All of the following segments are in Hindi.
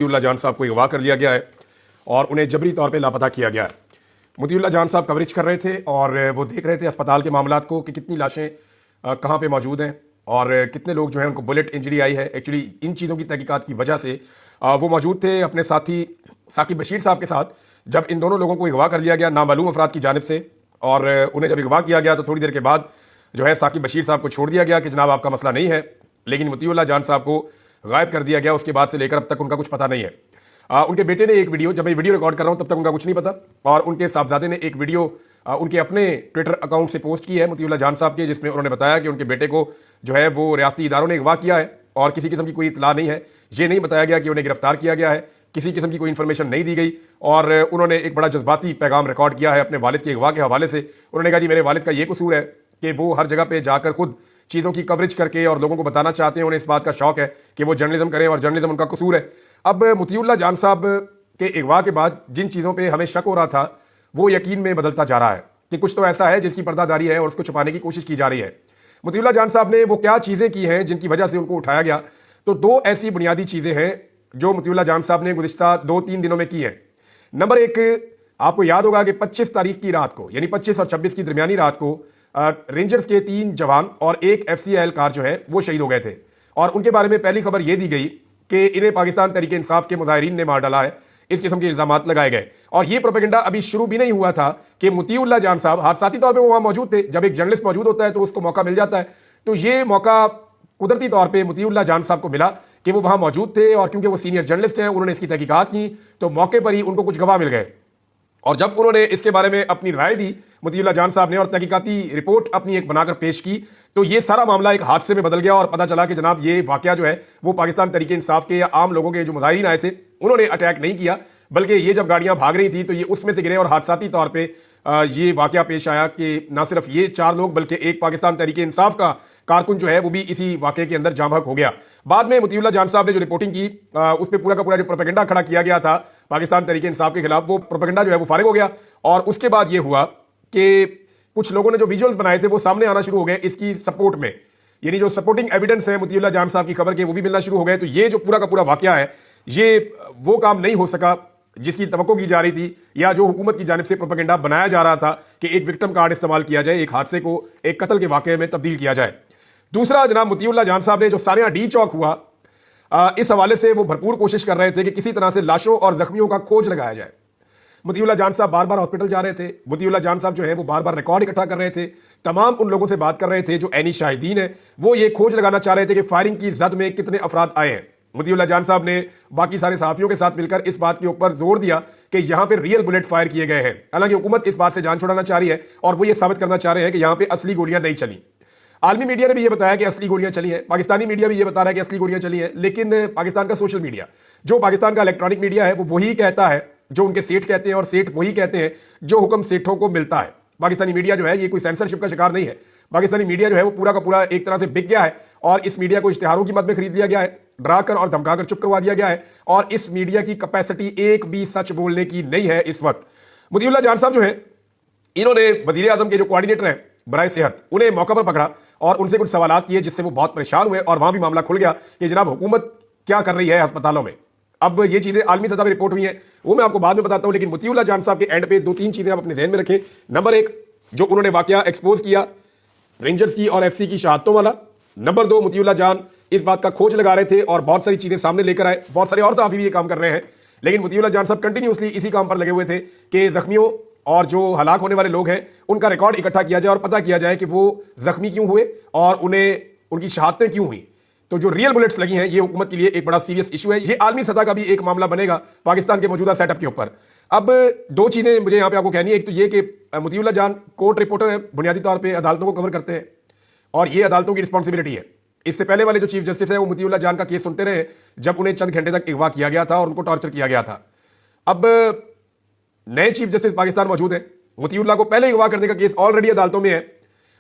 मोतीउल्ला जान साहब को अगवा कर लिया गया है और उन्हें जबरी तौर पे लापता किया गया है। मोतीउल्ला जान साहब कवरेज कर रहे थे और वो देख रहे थे अस्पताल के मामलात को कि कितनी लाशें कहाँ पे मौजूद हैं और कितने लोग जो है उनको बुलेट इंजरी आई है। एक्चुअली इन चीज़ों की तहकीकात की वजह से वो मौजूद थे अपने साथी साकिब बशीर साहब के साथ जब इन दोनों लोगों को अगवा कर लिया गया नामालूम अफराद की जानिब से। और उन्हें जब अगवा किया गया तो थोड़ी देर के बाद जो है साकिब बशीर साहब को छोड़ दिया गया कि जनाब आपका मसला नहीं है, लेकिन मोतीउल्ला जान साहब को गायब कर दिया गया। उसके बाद से लेकर अब तक उनका कुछ पता नहीं है। उनके बेटे ने एक वीडियो, जब मैं वीडियो रिकॉर्ड कर रहा हूं तब तक उनका कुछ नहीं पता, और उनके साहबजादे ने एक वीडियो उनके अपने ट्विटर अकाउंट से पोस्ट की है मोतीउल्ला जान साहब के, जिसमें उन्होंने बताया कि उन्नके बेटे को जो है वो रियासती इदारों ने अगवा किया है और किसी किस्म की कोई इतला नहीं है। ये नहीं बताया गया कि उन्हें गिरफ्तार किया गया है, किसी किस्म की कोई इन्फॉर्मेशन नहीं दी गई। और उन्होंने एक बड़ा जज्बाती पैगाम रिकॉर्ड किया है अपने वालिद के अगवा के हवाले से। उन्होंने कहा जी मेरे वालिद का ये कसूर है कि वो हर जगह पे जाकर खुद चीज़ों की कवरेज करके और लोगों को बताना चाहते हैं, उन्हें इस बात का शौक है कि वो जर्नलिज्म करें और जर्नलिज्म उनका कसूर है। अब मोतीउल्ला जान साहब के अगवा के बाद जिन चीज़ों पे हमें शक हो रहा था वो यकीन में बदलता जा रहा है कि कुछ तो ऐसा है जिसकी पर्दादारी है और उसको छुपाने की कोशिश की जा रही है। मोतीउल्ला जान साहब ने वो क्या चीज़ें की हैं जिनकी वजह से उनको उठाया गया, तो दो ऐसी बुनियादी चीज़ें हैं जो मोतीउल्ला जान साहब ने गुज़िश्ता 2-3 दिनों में की हैं। नंबर एक, आपको याद होगा कि 25 तारीख की रात को, यानी 25 और 26 की दरमियानी रात को रेंजर्स के 3 जवान और एक एफसी एहलकार जो है वो शहीद हो गए थे। और उनके बारे में पहली खबर यह दी गई कि इन्हें पाकिस्तान तहरीक इंसाफ के मुजाहिरीन ने मार डाला है, इस किस्म के इल्जामात लगाए गए। और ये प्रोपेगेंडा अभी शुरू भी नहीं हुआ था कि मोतीउल्ला जान साहब हादसाती तौर पे वो वहां मौजूद थे। जब एक जर्नलिस्ट मौजूद होता है तो उसको मौका मिल जाता है, तो ये मौका कुदरती तौर पे मोतीउल्ला जान साहब को मिला कि वो वहां मौजूद थे और क्योंकि वो सीनियर जर्नलिस्ट हैं उन्होंने इसकी तहकीकात की, तो मौके पर ही उनको कुछ गवाह मिल गए। और जब उन्होंने इसके बारे में अपनी राय दी मोतीउल्ला जान साहब ने और तहकीकाती रिपोर्ट अपनी एक बनाकर पेश की, तो ये सारा मामला एक हादसे में बदल गया और पता चला कि जनाब ये वाकया जो है वो पाकिस्तान तहरीक इंसाफ के या आम लोगों के जो मुजाहिरीन आए थे उन्होंने अटैक नहीं किया, बल्कि ये जब गाड़ियां भाग रही थी तो ये उसमें से गिरे और हादसाती तौर पे ये वाकया पेश आया कि ना सिर्फ ये 4 लोग बल्कि एक पाकिस्तान तहरीक इंसाफ का कारकुन जो है वो भी इसी वाकये के अंदर जाम हक हो गया। बाद में मोतीउल्ला जान साहब ने जो रिपोर्टिंग की उस पर पूरा का पूरा जो प्रोपेगेंडा खड़ा किया गया था पाकिस्तान तहरीक इंसाफ के खिलाफ, वो प्रोपेगेंडा जो है वो फारिग हो गया। और उसके बाद ये हुआ कि कुछ लोगों ने जो विजुअल्स बनाए थे वो सामने आना शुरू हो गए इसकी सपोर्ट में, यानी जो सपोर्टिंग एविडेंस है मोतीउल्ला जान साहब की खबर के वो भी मिलना शुरू हो गए। तो ये जो पूरा का पूरा वाकया है ये वो काम नहीं हो सका जिसकी तवक्को की जा रही थी या जो हुकूमत की जानिब से प्रोपेगेंडा बनाया जा रहा था कि एक विक्टिम कार्ड इस्तेमाल किया जाए, एक हादसे को एक कत्ल के वाकये में तब्दील किया जाए। दूसरा, जनाब मोतीउल्ला जान साहब ने जो सानिया डी चौक हुआ इस हवाले से वो भरपूर कोशिश कर रहे थे कि किसी तरह से लाशों और जख्मियों का खोज लगाया जाए। मोतीउल्ला जान साहब बार बार हॉस्पिटल जा रहे थे, मोतीउल्ला जान साहब जो है वो बार बार रिकॉर्ड इकट्ठा कर रहे थे, तमाम उन लोगों से बात कर रहे थे जो ऐनी शाहिदीन है, वो ये खोज लगाना चाह रहे थे कि फायरिंग की जद में कितने अफराद आए हैं। मोतीउल्ला जान साहब ने बाकी सारे सहाफियों के साथ मिलकर इस बात के ऊपर जोर दिया कि यहां पे रियल बुलेट फायर किए गए हैं। हालांकि हुकूमत इस बात से जान छुड़ाना चाह रही है और वो ये साबित करना चाह रहे हैं कि यहां पे असली गोलियां नहीं चली। आलमी मीडिया ने भी ये बताया कि असली गोलियां चली हैं, पाकिस्तानी मीडिया भी ये बता रहा है कि असली गोलियां चली हैं, लेकिन पाकिस्तान का सोशल मीडिया, जो पाकिस्तान का इलेक्ट्रॉनिक मीडिया है, वो वही कहता है जो उनके सेठ कहते हैं और सेठ वही कहते हैं जो हुक्म सेठों को मिलता है। पाकिस्तानी मीडिया जो है ये कोई सेंसरशिप का शिकार नहीं है। पाकिस्तानी मीडिया जो है वो पूरा का पूरा एक तरह से बिक गया है और इस मीडिया को इश्तिहारों की मद में खरीद लिया गया है, डराकर और धमकाकर चुप करवा दिया गया है और इस मीडिया की कैपेसिटी एक भी सच बोलने की नहीं है इस वक्त। मोतीउल्ला जान साहब जो है इन्होंने वजीर आजम के जो कोऑर्डिनेटर हैं बराए सेहत, उन्हें मौका पर पकड़ा और उनसे कुछ सवालात किए जिससे वो बहुत परेशान हुए और वहां भी मामला खुल गया कि जनाब हुकूमत क्या कर रही है अस्पतालों में। अब ये चीजें आलमी सतह पर रिपोर्ट हुई हैं, वो मैं आपको बाद में बताता हूं, लेकिन मोतीउल्ला जान साहब के एंड पे 2-3 चीजें आप अपने ध्यान में रखें। नंबर एक, जो उन्होंने वाकया एक्सपोज किया रेंजर्स की और एफसी की शहादतों वाला। नंबर 2, मोतीउल्ला जान इस बात का खोज लगा रहे थे और बहुत सारी चीजें सामने लेकर आए, बहुत सारे और सहाफी भी ये काम कर रहे हैं, लेकिन मोतीउल्ला जान साहब कंटिन्यूसली इसी काम पर लगे हुए थे कि जख्मियों और जो हलाक होने वाले लोग हैं उनका रिकॉर्ड इकट्ठा किया जाए और पता किया जाए कि वो जख्मी क्यों हुए और उन्हें उनकी शहादतें क्यों हुई। तो जो रियल बुलेट्स लगी हैं ये हुकूमत के लिए एक बड़ा सीरियस इशू है, ये आलमी सतह का भी एक मामला बनेगा पाकिस्तान के मौजूदा सेटअप के ऊपर। अब 2 चीजें मुझे यहां पे आपको कहनी है। एक तो ये कि मोतीउल्ला जान कोर्ट रिपोर्टर है, बुनियादी तौर पे अदालतों को कवर करते हैं और ये अदालतों की रिस्पॉन्सिबिलिटी है। इससे पहले वाले जो चीफ जस्टिस है वो मोतीउल्ला जान का केस सुनते रहे जब उन्हें चंद घंटे तक अगवा किया गया था और उनको टॉर्चर किया गया था। अब नए चीफ जस्टिस पाकिस्तान मौजूद है, मोतीउल्ला को पहले अगवा करने का केस ऑलरेडी अदालतों में है,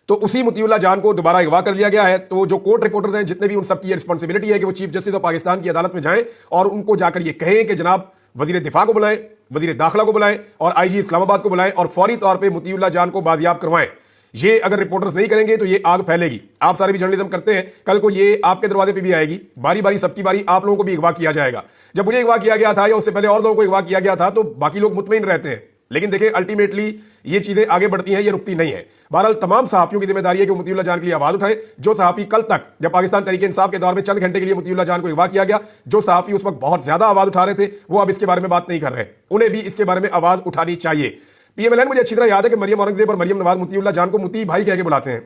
तो उसी मोतीउल्ला जान को दोबारा अगवा कर लिया गया है। तो जो कोर्ट रिपोर्टर हैं जितने भी, उन सबकी रिस्पॉन्सिबिलिटी है कि वो चीफ जस्टिस ऑफ पाकिस्तान की अदालत में जाएं और उनको जाकर ये कहें कि जनाब वजीर दिफा को बुलाएं, वजीर दाखिला को बुलाएं और आईजी इस्लामाबाद को बुलाएं और फौरी तौर पर मोतीउल्ला जान को बाजियाब करवाएं। ये अगर रिपोर्टर्स नहीं करेंगे तो ये आग फैलेगी। आप सारे भी जर्नलिज्म करते हैं, कल को ये आपके दरवाजे पे भी आएगी, बारी बारी सबकी बारी आप लोगों को भी अगवा किया जाएगा। जब मुझे अगवा किया गया था या उससे पहले और लोगों को अगवा किया गया था तो बाकी लोग मुतमईन रहते हैं, लेकिन देखिए अल्टीमेटली ये चीजें आगे बढ़ती हैं, ये रुकती नहीं है। बहरहाल तमाम सहाफियों की जिम्मेदारी है कि मुतीउल्लाह जान के लिए आवाज उठाएं। जो सहाफी कल तक जब पाकिस्तान तहरीक इंसाफ के दौर में चंद घंटे के लिए मुतीउल्लाह जान को अगवा किया गया, जो सहाफी उस वक्त बहुत ज्यादा आवाज उठा रहे थे, वो अब इसके बारे में बात नहीं कर रहे, उन्हें भी इसके बारे में आवाज उठानी चाहिए। पीएमएलएन, मुझे अच्छी तरह याद है कि मरियम औरंगजेब और मरियम नवाज मुतीउल्लाह जान को मुती भाई कह के बुलाते हैं,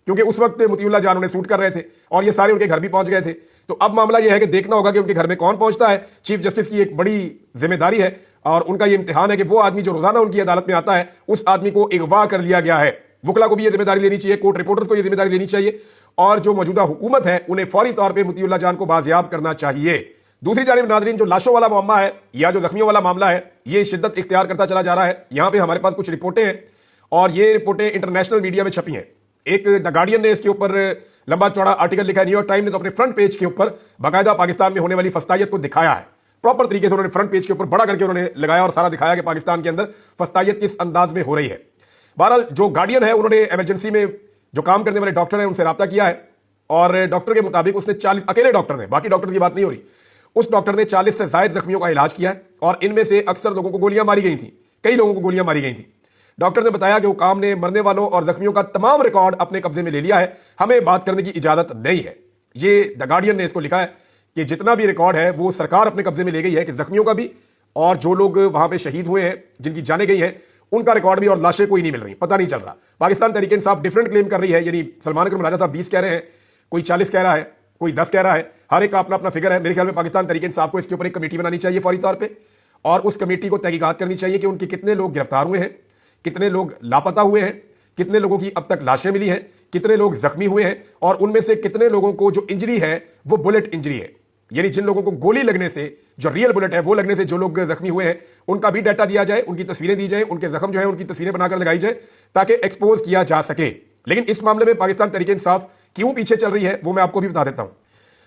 क्योंकि उस वक्त मुतीउल्लाह जान उन्हें सूट कर रहे थे और ये सारे उनके घर भी पहुंच गए थे। तो अब मामला यह है कि देखना होगा कि उनके घर में कौन पहुंचता है। चीफ जस्टिस की एक बड़ी जिम्मेदारी है और उनका यह इम्तिहान है कि वो आदमी जो रोजाना उनकी अदालत में आता है, उस आदमी को अगवा कर लिया गया है। वकला को भी यह जिम्मेदारी लेनी चाहिए, कोर्ट रिपोर्टर्स को यह जिम्मेदारी लेनी चाहिए और जो मौजूदा हुकूमत है उन्हें फौरी तौर पर मुतीउल्लाह जान को बाजियाब करना चाहिए। दूसरी जानिब नाज़रीन, जो लाशों वाला मामला है या जो जख्मियों वाला मामला है, ये शिद्दत इख्तियार करता चला जा रहा है। यहां पे हमारे पास कुछ रिपोर्टें हैं और ये रिपोर्टें इंटरनेशनल मीडिया में छपी हैं। एक द गार्डियन ने इसके ऊपर लंबा चौड़ा आर्टिकल लिखा है, न्यूयॉर्क टाइम ने तो अपने फ्रंट पेज के ऊपर बाकायदा पाकिस्तान में होने वाली फस्तायत को दिखाया है। प्रॉपर तरीके से उन्होंने फ्रंट पेज के ऊपर बड़ा करके उन्होंने लगाया और सारा दिखाया कि पाकिस्तान के अंदर फस्तायत किस अंदाज में हो रही है। बहरहाल जो गार्डियन है उन्होंने इमरजेंसी में जो काम करने वाले डॉक्टर हैं उनसे रब्ता किया है और डॉक्टर के मुताबिक उसने 40, अकेले डॉक्टर ने, बाकी डॉक्टर की बात नहीं हो रही, उस डॉक्टर ने 40 से ज्यादा जख्मियों का इलाज किया है और इनमें से अक्सर लोगों को गोलियां मारी गई थी, कई लोगों को गोलियां मारी गई थी। डॉक्टर ने बताया कि वो काम ने मरने वालों और जख्मियों का तमाम रिकॉर्ड अपने कब्जे में ले लिया है, हमें बात करने की इजाजत नहीं है। ये द गार्डियन ने इसको लिखा है कि जितना भी रिकॉर्ड है वो सरकार अपने कब्जे में ले गई है, कि जख्मियों का भी और जो लोग वहां पे शहीद हुए हैं, जिनकी जाने गई हैं, उनका रिकॉर्ड भी, और लाशें कोई नहीं मिल रही, पता नहीं चल रहा। पाकिस्तान तहरीक इंसाफ डिफरेंट क्लेम कर रही है, यानी सलमान अकरम राजा साहब 20 कह रहे हैं, कोई 40 कह रहा है, कोई 10 कह रहा है, हर एक का अपना अपना फिगर है। मेरे ख्याल में पाकिस्तान तहरीक इंसाफ को इसके ऊपर एक कमेटी बनानी चाहिए फौरी तौर पर और उस कमेटी को तहकीकात करनी चाहिए कि उनके कितने लोग गिरफ्तार हुए हैं, कितने लोग लापता हुए हैं, कितने लोगों की अब तक लाशें मिली हैं, कितने लोग जख्मी हुए हैं और उनमें से कितने लोगों को जो इंजरी है वो बुलेट इंजरी है, यानी जिन लोगों को गोली लगने से, जो रियल बुलेट है वो लगने से जो लोग जख्मी हुए हैं, उनका भी डाटा दिया जाए, उनकी तस्वीरें दी जाए, उनके जख्म जो है उनकी तस्वीरें बनाकर लगाई जाए ताकि एक्सपोज किया जा सके। लेकिन इस मामले में पाकिस्तान तहरीक इंसाफ क्यों पीछे चल रही है वो मैं आपको भी बता देता हूं।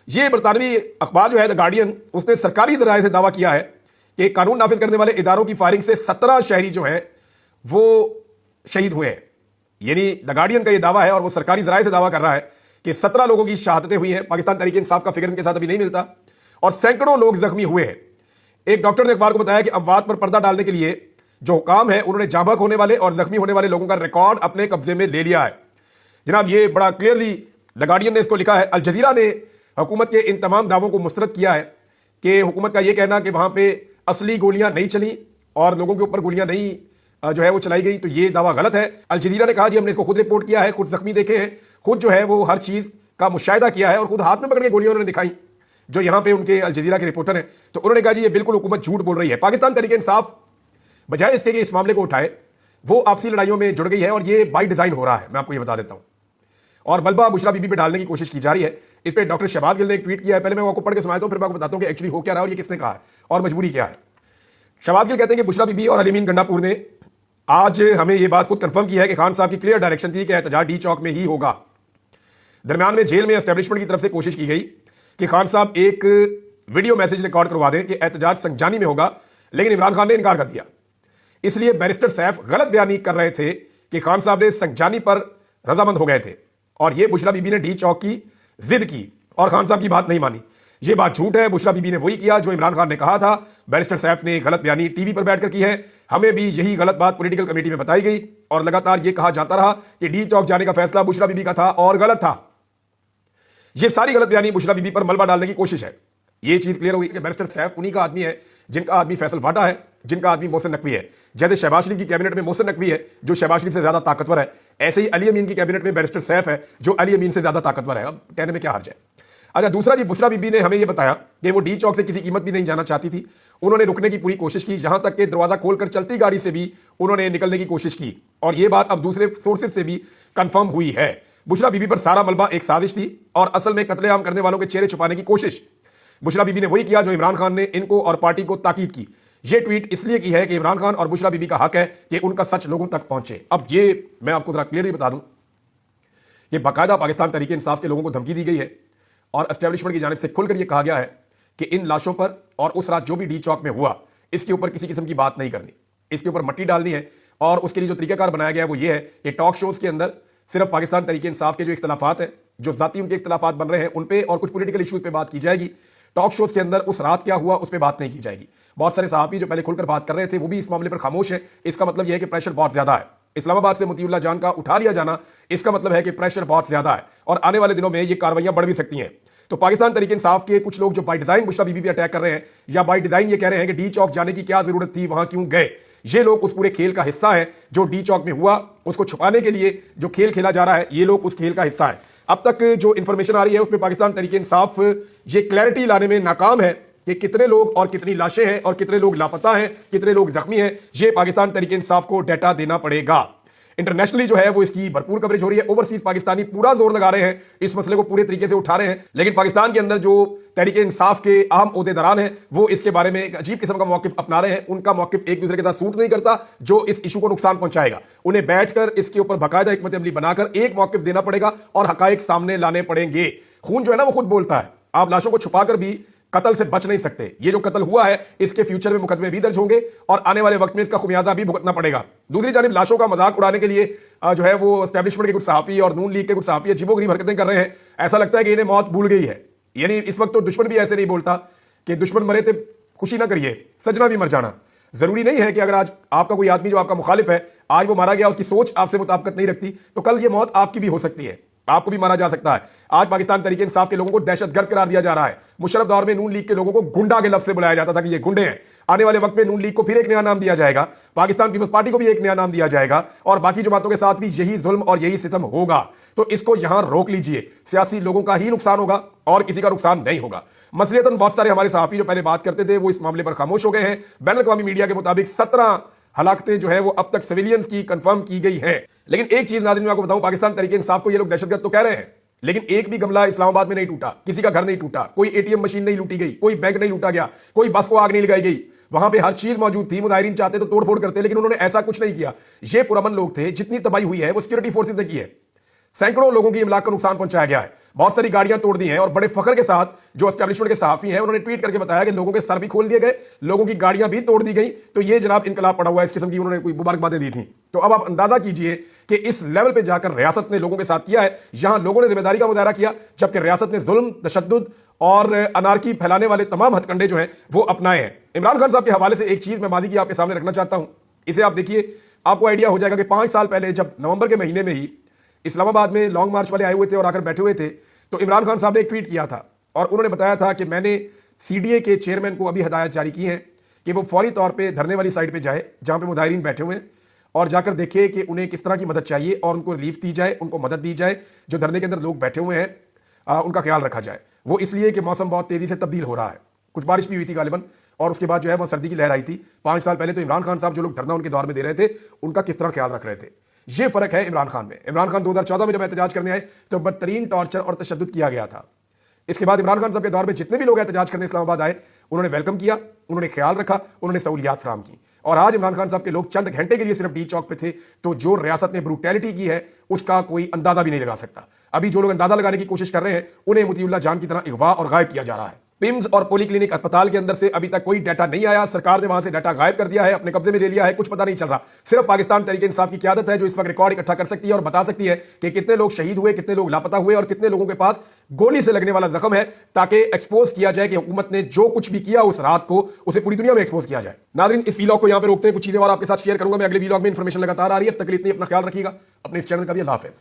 ये बरतानवी अखबार जो है द गार्डियन, उसने सरकारी जराये से दावा किया है कि कानून नाफिज करने वाले इदारों की फायरिंग से 17 शहरी जो हैं वो शहीद हुए हैं। यानी द गार्डियन का ये दावा है और वो सरकारी जराये से दावा कर रहा है कि 17 लोगों की शहादतें हुई हैं। पाकिस्तान तहरीक इंसाफ का फिगर इनके साथ अभी नहीं मिलता और सैकड़ों लोग जख्मी हुए हैं। एक डॉक्टर ने अखबार को बताया कि अमवात पर पर्दा डालने के लिए जो हुकाम है उन्होंने जाँ बहक होने वाले और जख्मी होने वाले लोगों का रिकॉर्ड अपने कब्जे में ले लिया है। जनाब ये बड़ा क्लियरली द गार्डियन ने इसको लिखा है। अल जजीरा ने हुकूमत के इन तमाम दावों को मुस्तरद किया है कि हुकूमत का यह कहना कि वहां पे असली गोलियां नहीं चली और लोगों के ऊपर गोलियां नहीं जो है वो चलाई गई, तो ये दावा गलत है। अल जजीरा ने कहा जी हमने इसको खुद रिपोर्ट किया है, खुद जख्मी देखे हैं, खुद जो है वो हर चीज का मुशाहिदा किया है और खुद हाथ में पकड़ के गोलियां उन्होंने दिखाई, जो यहां पे उनके अल जजीरा के रिपोर्टर हैं। तो उन्होंने कहा जी ये बिल्कुल हुकूमत झूठ बोल रही है। पाकिस्तान तहरीक इंसाफ बजाय इसके कि इस मामले को उठाए वो आपसी लड़ाइयों में जुड़ गई है और ये बाई डिजाइन हो रहा है, मैं आपको ये बता देता हूं। और बल्बा बुशरा बीबी पे डालने की कोशिश की जा रही है। इस पर डॉक्टर शहबाज गिल ने एक ट्वीट किया है, पहले मैं आपको पढ़ के सुनाता हूं, फिर मैं आपको बताता हूं कि एक्चुअली हो क्या रहा है और ये किसने कहा है और मजबूरी क्या है। शहबाज गिल कहते हैं कि बुशरा बीबी और अलीमीन गंडापुर ने आज हमें यह बात खुद कंफर्म की है कि खान साहब की क्लियर डायरेक्शन थी कि एहतजाज डी चौक में ही होगा। दरमियान में जेल में एस्टेब्लिशमेंट की तरफ से कोशिश की गई कि खान साहब एक वीडियो मैसेज रिकॉर्ड करवा दें कि एहतजाज संजानी में होगा, लेकिन इमरान खान ने इनकार कर दिया। इसलिए बैरिस्टर सैफ गलत बयानी कर रहे थे कि खान साहब ने संजानी पर रजामंद हो गए थे और यह बुशरा बीबी ने डी चौक की जिद की और खान साहब की बात नहीं मानी। यह बात झूठ है। बुशरा बीबी ने वही किया जो इमरान खान ने कहा था। बैरिस्टर सैफ ने गलत बयानी टीवी पर बैठकर की है, हमें भी यही गलत बात पॉलिटिकल कमेटी में बताई गई और लगातार यह कहा जाता रहा कि डी चौक जाने का फैसला बुशरा बीबी का था और गलत था। यह सारी गलत बयानी बुशरा बीबी पर मलबा डालने की कोशिश है। यह चीज क्लियर हुई कि बैरिस्टर सैफ उन्हीं का आदमी है जिनका आदमी फैसल वाटा है, जिनका आदमी मोहसिन नकवी है। जैसे शहबाज शरीफ की कैबिनेट में मोहसिन नकवी है जो शहबाज शरीफ से ज्यादा ताकतवर है, ऐसे ही अली अमीन की कैबिनेट में बैरिस्टर सैफ है जो अली अमीन से ज्यादा ताकतवर है। अब कहने में क्या हर्ज है। अच्छा, दूसरा जी, बुशरा बीबी ने हमें यह बताया कि वो डी चौक से किसी कीमत भी नहीं जाना चाहती थी। उन्होंने रुकने की पूरी कोशिश की, जहां तक कि दरवाजा खोलकर चलती गाड़ी से भी उन्होंने निकलने की कोशिश की और यह बात अब दूसरे सोर्सेज से भी कंफर्म हुई है। बुशरा बीबी पर सारा मलबा एक साजिश थी और असल में कत्लेआम करने वालों के चेहरे छुपाने की कोशिश बुशरा बीबी ने वही किया जो इमरान खान ने इनको और पार्टी को ताकीद की। यह ट्वीट इसलिए की है कि इमरान खान और बुशरा बीबी का हक है कि उनका सच लोगों तक पहुंचे। अब ये मैं आपको जरा क्लियरली बता दूं कि बाकायदा पाकिस्तान तहरीक इंसाफ के लोगों को धमकी दी गई है और एस्टेब्लिशमेंट की जानिब से खुलकर यह कहा गया है कि इन लाशों पर और उस रात जो भी डी चौक में हुआ इसके ऊपर किसी किस्म की बात नहीं करनी, इसके ऊपर मट्टी डालनी है और उसके लिए जो तरीकाकार बनाया गया है वो ये है कि टॉक शोज के अंदर सिर्फ पाकिस्तान तरीके इंसाफ के जो इख्तलाफात हैं, जो जाती उनके इख्तलाफात बन रहे हैं, उन पे और कुछ पॉलिटिकल इश्यूज पे बात की जाएगी। टॉक शोज के अंदर उस रात क्या हुआ उस पर बात नहीं की जाएगी। बहुत सारे सहाफ़ी जो पहले खुलकर बात कर रहे थे वो भी इस मामले पर खामोश है। इसका मतलब यह है कि प्रेशर बहुत ज्यादा है। इस्लामाबाद से मोतीउल्लाह जान का उठा लिया जाना, इसका मतलब है कि प्रेशर बहुत ज्यादा है और आने वाले दिनों में ये कार्रवाइयां बढ़ भी सकती हैं। तो पाकिस्तान तरीके इंसाफ के कुछ लोग जो बाय डिजाइन बुशरा बीबी पे अटैक कर रहे हैं या बाय डिजाइन ये कह रहे हैं कि डी चौक जाने की क्या जरूरत थी, वहां क्यों गए, ये लोग उस पूरे खेल का हिस्सा है। जो डी चौक में हुआ उसको छुपाने के लिए जो खेल खेला जा रहा है, ये लोग उस खेल का हिस्सा है। अब तक जो इंफॉर्मेशन आ रही है उसमें पाकिस्तान तरीके इंसाफ ये क्लैरिटी लाने में नाकाम है कि कितने लोग और कितनी लाशें हैं और कितने लोग लापता हैं, कितने लोग जख्मी हैं। ये पाकिस्तान तरीके इंसाफ को डाटा देना पड़ेगा। इंटरनेशनली जो है वो इसकी भरपूर कवरेज हो रही है। ओवरसीज पाकिस्तानी पूरा जोर लगा रहे हैं, इस मसले को पूरे तरीके से उठा रहे हैं। लेकिन पाकिस्तान के अंदर जो तहरीक इंसाफ के अहम ओहदेदारान हैं वो इसके बारे में एक अजीब किस्म का मौकिफ अपना रहे हैं। उनका मौकिफ एक दूसरे के साथ सूट नहीं करता, जो इस इशू को नुकसान पहुंचाएगा। उन्हें बैठकर इसके ऊपर बाकायदा हिकमत अमली बनाकर एक मौकिफ देना पड़ेगा और हकायक सामने लाने पड़ेंगे। खून जो है ना वो खुद बोलता है। आप लाशों को छुपाकर भी कत्ल से बच नहीं सकते। ये जो कत्ल हुआ है इसके फ्यूचर में मुकदमे भी दर्ज होंगे और आने वाले वक्त में इसका खुमियाजा भी भुगतना पड़ेगा। दूसरी जानिब लाशों का मजाक उड़ाने के लिए जो है वो एस्टैब्लिशमेंट के कुछ सहाफी और नून लीग के कुछ सहाफी अजीबोगरीब हरकतें कर रहे हैं। ऐसा लगता है कि इन्हें मौत भूल गई है। यानी इस वक्त तो दुश्मन भी ऐसे नहीं बोलता कि दुश्मन मरे तो खुशी ना करिए, सजना भी मर जाना। जरूरी नहीं है कि अगर आज आपका कोई आदमी जो आपका मुखालिफ है, आज वो मारा गया, उसकी सोच आपसे मुताबिकत नहीं रखती, तो कल ये मौत आपकी भी हो सकती है, आपको भी मारा जा सकता है। आज पाकिस्तान तरीके इंसाफ के लोगों को दहशतगर्द करार दिया जा रहा है। मुशर्रफ दौर में नून लीग के लोगों को गुंडा के लफ्ज से बुलाया जाता था कि ये गुंडे हैं। आने वाले वक्त में नून लीग को फिर एक नया नाम दिया जाएगा, पाकिस्तान पीपल्स पार्टी को भी एक नया नाम दिया जाएगा और बाकी जमातों के साथ भी यही जुल्म और यही सितम होगा। तो इसको यहां रोक लीजिए। सियासी लोगों का ही नुकसान होगा और किसी का नुकसान नहीं होगा। मसलियतन बहुत सारे हमारे सहाफी जो पहले बात करते थे वो इस मामले पर खामोश हो गए हैं। बैनुल अक़वामी मीडिया के मुताबिक 17 हलाकतें जो है वो अब तक सिविलियंस की कंफर्म की गई हैं। लेकिन एक चीज नाज़रीन मैं आपको बताऊं, पाकिस्तान तरीके इंसाफ को ये लोग दहशतगर्द तो कह रहे हैं, लेकिन एक भी गमला इस्लामाबाद में नहीं टूटा, किसी का घर नहीं टूटा, कोई एटीएम मशीन नहीं लूटी गई, कोई बैंक नहीं लूटा गया, कोई बस को आग नहीं लगाई गई। वहां पे हर चीज मौजूद थी। मुजाहिरीन चाहते तो तोड़फोड़ करते, लेकिन उन्होंने ऐसा कुछ नहीं किया। ये पुरअमन लोग थे। जितनी तबाही हुई है वो सिक्योरिटी फोर्सेज ने की है। सैकड़ों लोगों की इमलाक का नुकसान पहुंचाया गया है। बहुत सारी गाड़ियां तोड़ दी हैं और बड़े फख्र के साथ जो एस्टैब्लिशमेंट के सहाफी हैं उन्होंने ट्वीट करके बताया कि लोगों के सर भी खोल दिए गए, लोगों की गाड़ियां भी तोड़ दी गई। तो ये जनाब इनकलाब पड़ा हुआ है। इस किस्म की उन्होंने कोई मुबारकबादें दी थी। तो अब आप अंदाजा कीजिए कि इस लेवल पे जाकर रियासत ने लोगों के साथ किया है। यहां लोगों ने जिम्मेदारी का मुजाहरा किया, जबकि रियासत ने जुल्म, तशद्दुद और अनारकी फैलाने वाले तमाम हथकंडे जो हैं वो अपनाए हैं। इमरान खान साहब के हवाले से एक चीज मैं मादी की आपके सामने रखना चाहता हूं। इसे आप देखिए, आपको आइडिया हो जाएगा कि 5 साल पहले जब नवंबर के महीने में ही इस्लामाबाद में लॉन्ग मार्च वाले आए हुए थे और आकर बैठे हुए थे, तो इमरान खान साहब ने एक ट्वीट किया था और उन्होंने बताया था कि मैंने सीडीए के चेयरमैन को अभी हदायत जारी की है कि वो फौरी तौर पे धरने वाली साइड पे जाए जहां पे मुजाहिरीन बैठे हुए हैं और जाकर देखे कि उन्हें किस तरह की मदद चाहिए और उनको रिलीफ दी जाए, उनको मदद दी जाए। जो धरने के अंदर लोग बैठे हुए हैं उनका ख्याल रखा जाए। वो इसलिए कि मौसम बहुत तेजी से तब्दील हो रहा है, कुछ बारिश भी हुई थी गालिबन और उसके बाद जो है वह सर्दी की लहर आई थी। 5 साल पहले तो इमरान खान साहब जो लोग धरना उनके दौर में दे रहे थे उनका किस तरह ख्याल रख रहे थे। ये फर्क है इमरान खान में। इमरान खान 2014 में जब एहतजाज करने आए तो बदतरीन टॉर्चर और तशद्दुद किया गया था। इसके बाद इमरान खान साहब के दौर में जितने भी लोग एहतजाज करने इस्लामाबाद आए उन्होंने वेलकम किया, उन्होंने ख्याल रखा, उन्होंने सहूलियात फराहम की। और आज इमरान खान साहब के लोग चंद घंटे के लिए सिर्फ डी चौक पे थे, तो जो रियासत ने ब्रूटैलिटी की है उसका कोई अंदाजा भी नहीं लगा सकता। अभी जो लोग अंदाजा लगाने की कोशिश कर रहे हैं उन्हें मोतीउल्लाह जान की तरह अगवा और गायब किया जा रहा है। पिम्स और पॉलीक्लिनिक अस्पताल के अंदर से अभी तक कोई डाटा नहीं आया। सरकार ने वहां से डाटा गायब कर दिया है, अपने कब्जे में ले लिया है, कुछ पता नहीं चल रहा। सिर्फ पाकिस्तान तहरीक इंसाफ की क़यादत है जो इस वक्त रिकॉर्ड इकट्ठा कर सकती है और बता सकती है कि कितने लोग शहीद हुए, कितने लोग लापता हुए और कितने लोगों के पास गोली से लगने वाला जख्म है, ताकि एक्सपोज किया जाए कि हुकूमत ने जो कुछ भी किया उस रात को उसे पूरी दुनिया में एक्सपोज किया जाए। नाज़रीन, इस वीलॉग को यहां पर रोकते हैं, कुछ चीजें और आपके साथ शेयर करूंगा मैं। अगले वीलॉग में इंफॉर्मेशन लगातार आ रही है, तब तक के लिए अपना ख्याल रखिएगा। अपने इस चैनल का भी अल्लाह हाफ़िज़।